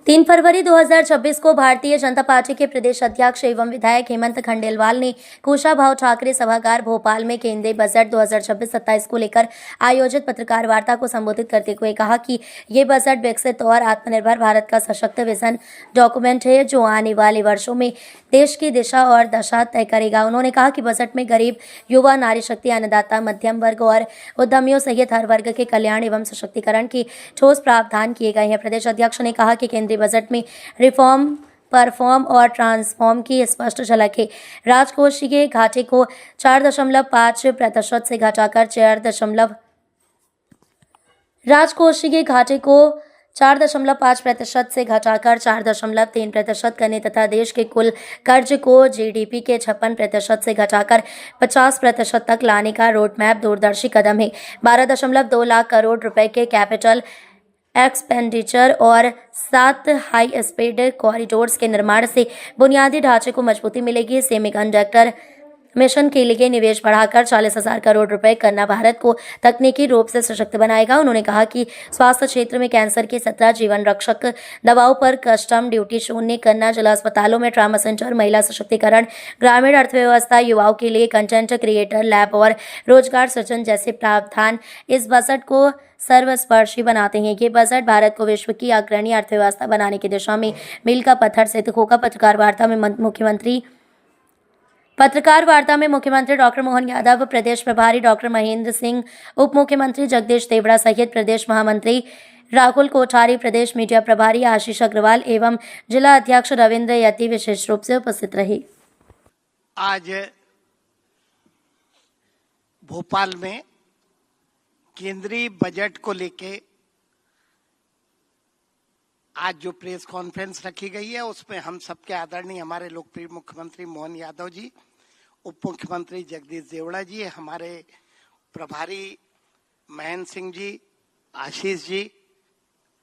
3 फरवरी 2026 को भारतीय जनता पार्टी के प्रदेश अध्यक्ष एवं विधायक हेमंत खंडेलवाल ने कुशाभाऊ ठाकरे सभागार भोपाल में केंद्रीय बजट 2026-27 को लेकर आयोजित पत्रकार वार्ता को संबोधित करते हुए कहा कि ये बजट विकसित और आत्मनिर्भर भारत का सशक्त विजन डॉक्यूमेंट है जो आने वाले वर्षों में देश की दिशा और दशा तय करेगा। उन्होंने कहा कि बजट में गरीब, युवा, नारी शक्ति, अन्नदाता, मध्यम वर्ग और उद्यमियों सहित हर वर्ग के कल्याण एवं सशक्तिकरण की ठोस प्रावधान किए गए हैं। प्रदेश अध्यक्ष ने कहा कि केंद्रीय बजट में रिफॉर्म, परफॉर्म और ट्रांसफॉर्म की स्पष्ट झलक है। राजकोषीय घाटे को 4.5% से घटाकर 4.3% करने तथा देश के कुल कर्ज को जीडीपी के 56% से घटाकर 50% तक लाने का रोड मैप दूरदर्शी कदम है। 12.2 लाख करोड़ रुपए के कैपिटल एक्सपेंडिचर और 7 हाई स्पीड कॉरिडोर्स के निर्माण से बुनियादी ढांचे को मजबूती मिलेगी। सेमीकंडक्टर मिशन के लिए निवेश बढ़ाकर 40,000 करोड़ रुपए करना भारत को तकनीकी रूप से सशक्त बनाएगा। उन्होंने कहा कि स्वास्थ्य क्षेत्र में कैंसर की 17 जीवन रक्षक दवाओं पर कस्टम ड्यूटी शून्य करना, जिला अस्पतालों में ट्रामा सेंटर, महिला सशक्तिकरण, ग्रामीण अर्थव्यवस्था, युवाओं के लिए कंटेंट क्रिएटर लैब और रोजगार सृजन जैसे प्रावधान इस बजट को सर्वस्पर्शी बनाते हैं। ये बजट भारत को विश्व की अग्रणी अर्थव्यवस्था बनाने की दिशा में मील का पत्थर सिद्ध होगा। पत्रकार वार्ता में मुख्यमंत्री डॉक्टर मोहन यादव, प्रदेश प्रभारी डॉक्टर महेंद्र सिंह, उप मुख्यमंत्री जगदीश देवड़ा सहित प्रदेश महामंत्री राहुल कोठारी, प्रदेश मीडिया प्रभारी आशीष अग्रवाल एवं जिला अध्यक्ष रविंद्र यति विशेष रूप से उपस्थित रहे। आज भोपाल में केंद्रीय बजट को लेके आज जो प्रेस कॉन्फ्रेंस रखी गई है उसमें हम सबके आदरणीय हमारे लोकप्रिय मुख्यमंत्री मोहन यादव जी, उप मुख्यमंत्री जगदीश देवड़ा जी, हमारे प्रभारी महेंद्र सिंह जी, आशीष जी,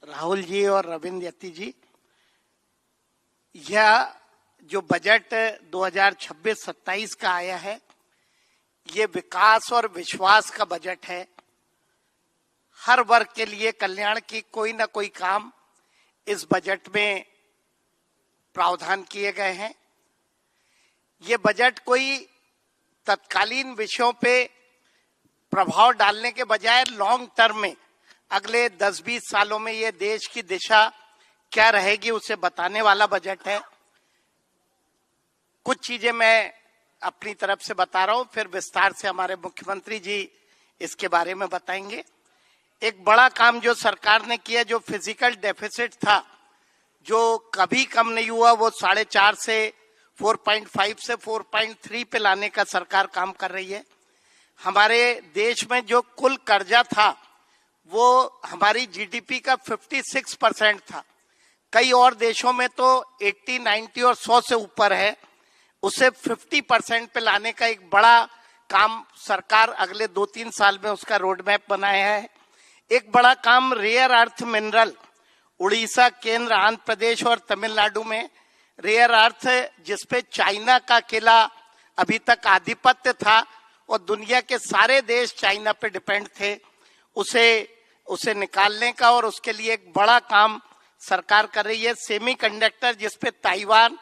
राहुल जी और रविंद्र यति जी, यह जो बजट 2026-27 का आया है ये विकास और विश्वास का बजट है। हर वर्ग के लिए कल्याण की कोई ना कोई काम इस बजट में प्रावधान किए गए हैं। ये बजट कोई तत्कालीन विषयों पे प्रभाव डालने के बजाय लॉन्ग टर्म में अगले 10-20 सालों में ये देश की दिशा क्या रहेगी उसे बताने वाला बजट है। कुछ चीजें मैं अपनी तरफ से बता रहा हूं, फिर विस्तार से हमारे मुख्यमंत्री जी इसके बारे में बताएंगे। एक बड़ा काम जो सरकार ने किया, जो फिजिकल डेफिसिट था जो कभी कम नहीं हुआ, वो 4.5 से 4.5 से 4.3 पे लाने का सरकार काम कर रही है। हमारे देश में जो कुल कर्जा था वो हमारी जीडीपी का 56% था। कई और देशों में तो 80, 90 और 100 से ऊपर है। उसे 50% पे लाने का एक बड़ा काम सरकार अगले 2-3 साल में उसका रोड मैप बनाया है। एक बड़ा काम रेयर अर्थ मिनरल, उड़ीसा, केंद्र, आंध्र प्रदेश और तमिलनाडु में रेयर अर्थ जिसपे चाइना का अकेला अभी तक आधिपत्य था और दुनिया के सारे देश चाइना पे डिपेंड थे, उसे निकालने का और उसके लिए एक बड़ा काम सरकार कर रही है। सेमीकंडक्टर जिसपे ताइवान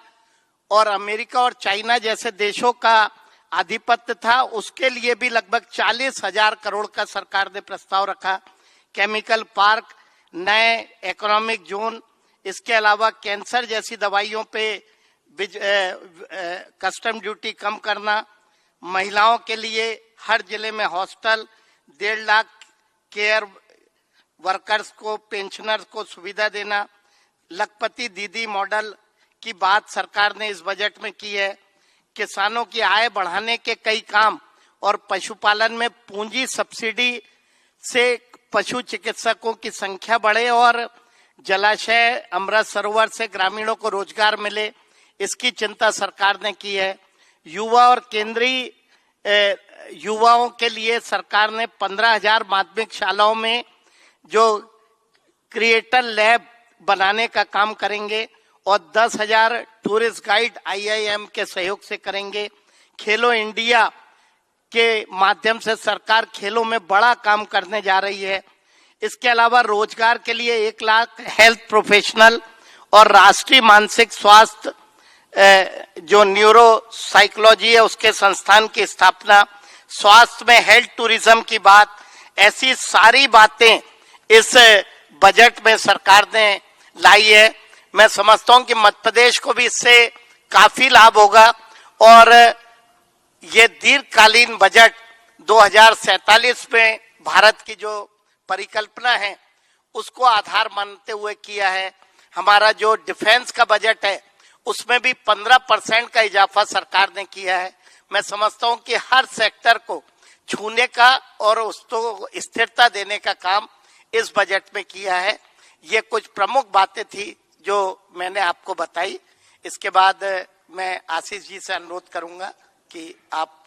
और अमेरिका और चाइना जैसे देशों का आधिपत्य था, उसके लिए भी लगभग 40,000 करोड़ का सरकार ने प्रस्ताव रखा। केमिकल पार्क, नए इकोनॉमिक जोन, इसके अलावा कैंसर जैसी दवाइयों पे कस्टम ड्यूटी कम करना, महिलाओं के लिए हर जिले में हॉस्टल, 1.5 लाख केयर वर्कर्स को, पेंशनर्स को सुविधा देना, लखपति दीदी मॉडल की बात सरकार ने इस बजट में की है। किसानों की आय बढ़ाने के कई काम और पशुपालन में पूंजी सब्सिडी से पशु चिकित्सकों की संख्या बढ़े और जलाशय, अमृत सरोवर से ग्रामीणों को रोजगार मिले, इसकी चिंता सरकार ने की है। युवा और केंद्रीय युवाओं के लिए सरकार ने 15,000 माध्यमिक शालाओं में जो क्रिएटर लैब बनाने का काम करेंगे और 10,000 टूरिस्ट गाइड IIM के सहयोग से करेंगे। खेलो इंडिया के माध्यम से सरकार खेलों में बड़ा काम करने जा रही है। इसके अलावा रोजगार के लिए 1 लाख हेल्थ प्रोफेशनल और राष्ट्रीय मानसिक स्वास्थ्य जो न्यूरो साइकोलॉजी है उसके संस्थान की स्थापना, स्वास्थ्य में हेल्थ टूरिज्म की बात, ऐसी सारी बातें इस बजट में सरकार ने लाई है। मैं समझता हूं कि मध्य प्रदेश को भी इससे काफी लाभ होगा और ये दीर्घकालीन बजट 2047 में भारत की जो परिकल्पना है उसको आधार मानते हुए किया है। हमारा जो डिफेंस का बजट है उसमें भी 15% का इजाफा सरकार ने किया है। मैं समझता हूं कि हर सेक्टर को छूने का और उसको स्थिरता देने का काम इस बजट में किया है। ये कुछ प्रमुख बातें थी जो मैंने आपको बताई। इसके बाद मैं आशीष जी से अनुरोध करूंगा कि आप